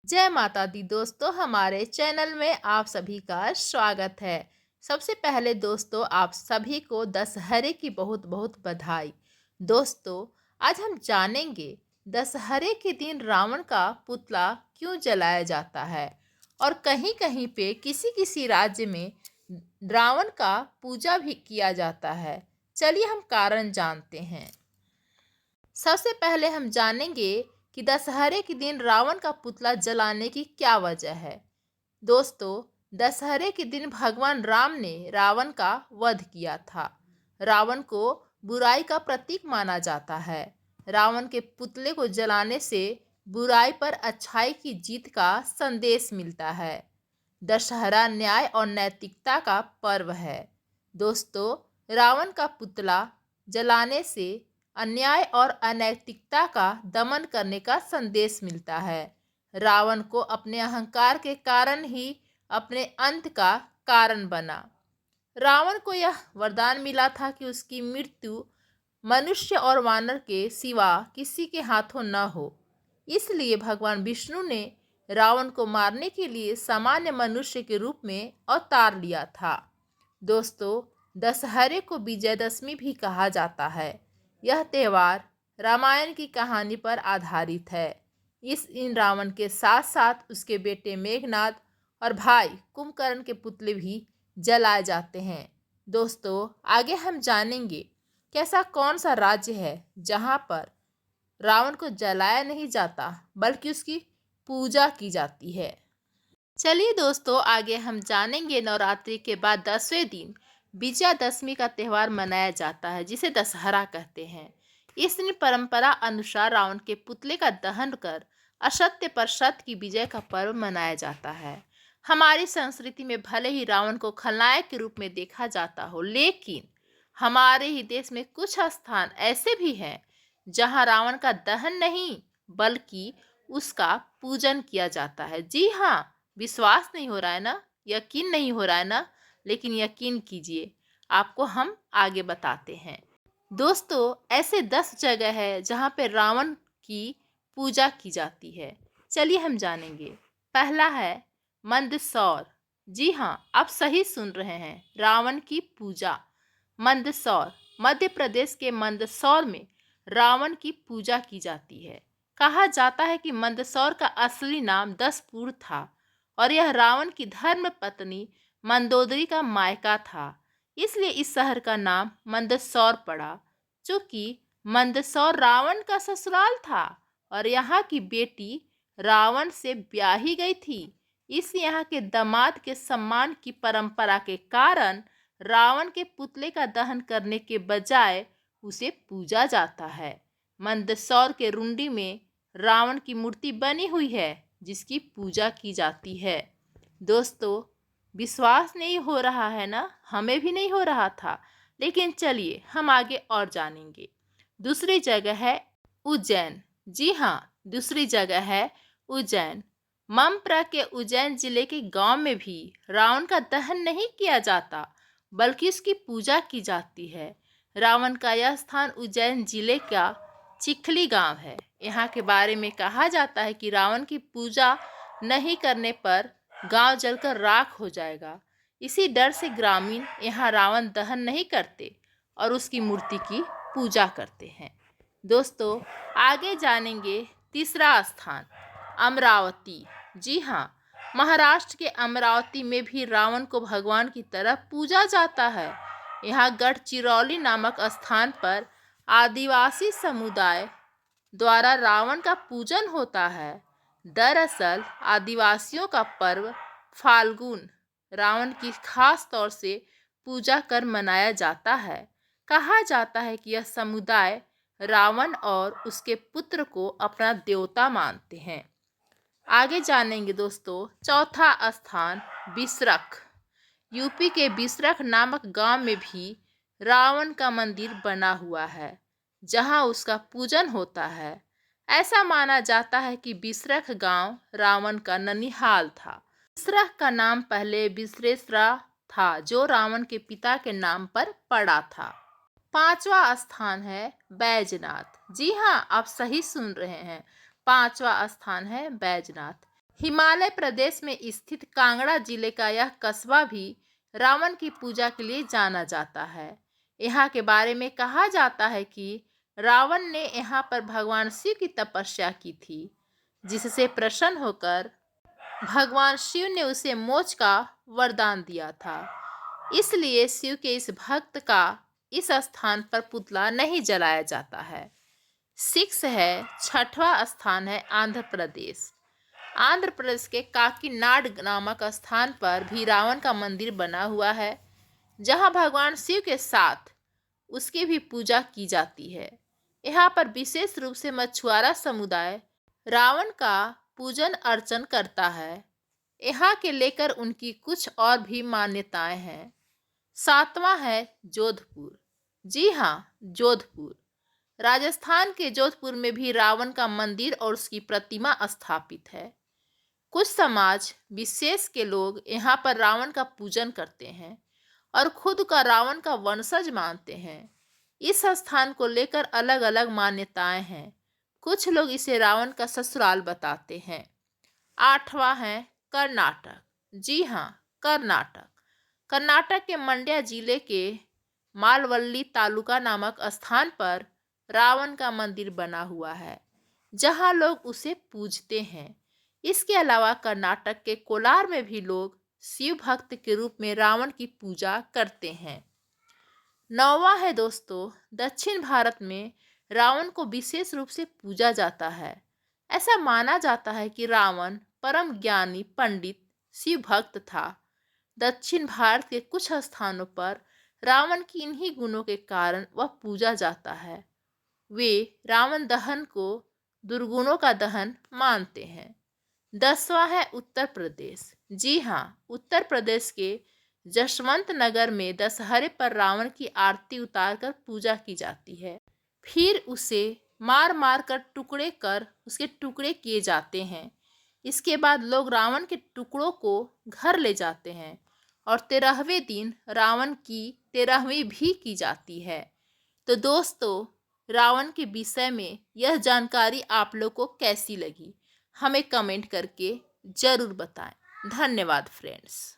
जय माता दी दोस्तों, हमारे चैनल में आप सभी का स्वागत है। सबसे पहले दोस्तों, आप सभी को दशहरे की बहुत बहुत बधाई। दोस्तों, आज हम जानेंगे दशहरे के दिन रावण का पुतला क्यों जलाया जाता है और कहीं कहीं पे किसी किसी राज्य में रावण का पूजा भी किया जाता है। चलिए हम कारण जानते हैं। सबसे पहले हम जानेंगे कि दशहरे के दिन रावण का पुतला जलाने की क्या वजह है। दोस्तों, दशहरे के दिन भगवान राम ने रावण का वध किया था। रावण को बुराई का प्रतीक माना जाता है। रावण के पुतले को जलाने से बुराई पर अच्छाई की जीत का संदेश मिलता है। दशहरा न्याय और नैतिकता का पर्व है। दोस्तों, रावण का पुतला जलाने से अन्याय और अनैतिकता का दमन करने का संदेश मिलता है। रावण को अपने अहंकार के कारण ही अपने अंत का कारण बना। रावण को यह वरदान मिला था कि उसकी मृत्यु मनुष्य और वानर के सिवा किसी के हाथों न हो। इसलिए भगवान विष्णु ने रावण को मारने के लिए सामान्य मनुष्य के रूप में अवतार लिया था। दोस्तों, दशहरे को विजयदशमी भी कहा जाता है। यह त्यौहार रामायण की कहानी पर आधारित है। इस दिन रावण के साथ साथ उसके बेटे मेघनाद और भाई कुंभकर्ण के पुतले भी जलाए जाते हैं। दोस्तों, आगे हम जानेंगे कि ऐसा कौन सा राज्य है जहाँ पर रावण को जलाया नहीं जाता बल्कि उसकी पूजा की जाती है। चलिए दोस्तों, आगे हम जानेंगे नवरात्रि के बाद 10वें दिन विजयादशमी का त्यौहार मनाया जाता है, जिसे दशहरा कहते हैं। इस दिन परंपरा अनुसार रावण के पुतले का दहन कर असत्य पर सत्य की विजय का पर्व मनाया जाता है। हमारी संस्कृति में भले ही रावण को खलनायक के रूप में देखा जाता हो, लेकिन हमारे ही देश में कुछ स्थान ऐसे भी हैं जहां रावण का दहन नहीं बल्कि उसका पूजन किया जाता है। जी हाँ, विश्वास नहीं हो रहा है ना, यकीन नहीं हो रहा है ना, लेकिन यकीन कीजिए, आपको हम आगे बताते हैं। दोस्तों, ऐसे 10 जगह है जहाँ पे रावण की पूजा की जाती है। चलिए हम जानेंगे। पहला है मंदसौर। जी हाँ, आप सही सुन रहे हैं, रावण की पूजा। मंदसौर मध्य प्रदेश के मंदसौर में रावण की पूजा की जाती है। कहा जाता है कि मंदसौर का असली नाम दसपुर था और यह रावण की धर्म पत्नी मंदोदरी का मायका था। इसलिए इस शहर का नाम मंदसौर पड़ा। चूंकि मंदसौर रावण का ससुराल था और यहाँ की बेटी रावण से ब्याही गई थी, इसलिए यहाँ के दामाद के सम्मान की परंपरा के कारण रावण के पुतले का दहन करने के बजाय उसे पूजा जाता है। मंदसौर के रुंडी में रावण की मूर्ति बनी हुई है जिसकी पूजा की जाती है। दोस्तों, विश्वास नहीं हो रहा है ना, हमें भी नहीं हो रहा था, लेकिन चलिए हम आगे और जानेंगे। दूसरी जगह है उज्जैन। जी हाँ, दूसरी जगह है उज्जैन। ममप्रा के उज्जैन जिले के गांव में भी रावण का दहन नहीं किया जाता बल्कि उसकी पूजा की जाती है। रावण का यह स्थान उज्जैन जिले का चिखली गांव है। यहाँ के बारे में कहा जाता है कि रावण की पूजा नहीं करने पर गांव जलकर राख हो जाएगा। इसी डर से ग्रामीण यहाँ रावण दहन नहीं करते और उसकी मूर्ति की पूजा करते हैं। दोस्तों, आगे जानेंगे तीसरा स्थान अमरावती। जी हाँ, महाराष्ट्र के अमरावती में भी रावण को भगवान की तरह पूजा जाता है। यहाँ गढ़चिरौली नामक स्थान पर आदिवासी समुदाय द्वारा रावण का पूजन होता है। दरअसल आदिवासियों का पर्व फाल्गुन रावण की खास तौर से पूजा कर मनाया जाता है। कहा जाता है कि यह समुदाय रावण और उसके पुत्र को अपना देवता मानते हैं। आगे जानेंगे दोस्तों। चौथा स्थान बिसरख। यूपी के बिसरख नामक गांव में भी रावण का मंदिर बना हुआ है जहां उसका पूजन होता है। ऐसा माना जाता है कि बिसरख गांव रावण का ननिहाल था। बिसरख का नाम पहले बिसरेश्वरा था जो रावण के पिता के नाम पर पड़ा था। पांचवा स्थान है बैजनाथ। जी हाँ, आप सही सुन रहे हैं, पांचवा स्थान है बैजनाथ। हिमालय प्रदेश में स्थित कांगड़ा जिले का यह कस्बा भी रावण की पूजा के लिए जाना जाता है। यहाँ के बारे में कहा जाता है कि रावण ने यहाँ पर भगवान शिव की तपस्या की थी, जिससे प्रसन्न होकर भगवान शिव ने उसे मोक्ष का वरदान दिया था। इसलिए शिव के इस भक्त का इस स्थान पर पुतला नहीं जलाया जाता है। 6 है, छठवां स्थान है आंध्र प्रदेश। आंध्र प्रदेश के काकीनाड नामक स्थान पर भी रावण का मंदिर बना हुआ है, जहां भगवान शिव के साथ उसकी भी पूजा की जाती है। यहाँ पर विशेष रूप से मछुआरा समुदाय रावण का पूजन अर्चन करता है। यहाँ के लेकर उनकी कुछ और भी मान्यताएं हैं। 7वां है जोधपुर। जी हाँ, जोधपुर। राजस्थान के जोधपुर में भी रावण का मंदिर और उसकी प्रतिमा स्थापित है। कुछ समाज विशेष के लोग यहाँ पर रावण का पूजन करते हैं और खुद का रावण का वंशज मानते हैं। इस स्थान को लेकर अलग अलग मान्यताएं हैं। कुछ लोग इसे रावण का ससुराल बताते हैं। 8वां है कर्नाटक। जी हाँ, कर्नाटक। कर्नाटक के मंड्या जिले के मालवल्ली तालुका नामक स्थान पर रावण का मंदिर बना हुआ है, जहां लोग उसे पूजते हैं। इसके अलावा कर्नाटक के कोलार में भी लोग शिव भक्त के रूप में रावण की पूजा करते हैं। 9वां है दोस्तों, दक्षिण भारत में रावण को विशेष रूप से पूजा जाता है। ऐसा माना जाता है कि रावण परम ज्ञानी पंडित शिव भक्त था। दक्षिण भारत के कुछ स्थानों पर रावण की इन्हीं गुणों के कारण वह पूजा जाता है। वे रावण दहन को दुर्गुणों का दहन मानते हैं। 10वां है उत्तर प्रदेश। जी हाँ, उत्तर प्रदेश के जसवंत नगर में दशहरे पर रावण की आरती उतारकर पूजा की जाती है। फिर उसे मार मार कर उसके टुकड़े किए जाते हैं। इसके बाद लोग रावण के टुकड़ों को घर ले जाते हैं और 13वें दिन रावण की 13वीं भी की जाती है। तो दोस्तों, रावण के विषय में यह जानकारी आप लोग को कैसी लगी, हमें कमेंट करके ज़रूर बताएं। धन्यवाद फ्रेंड्स।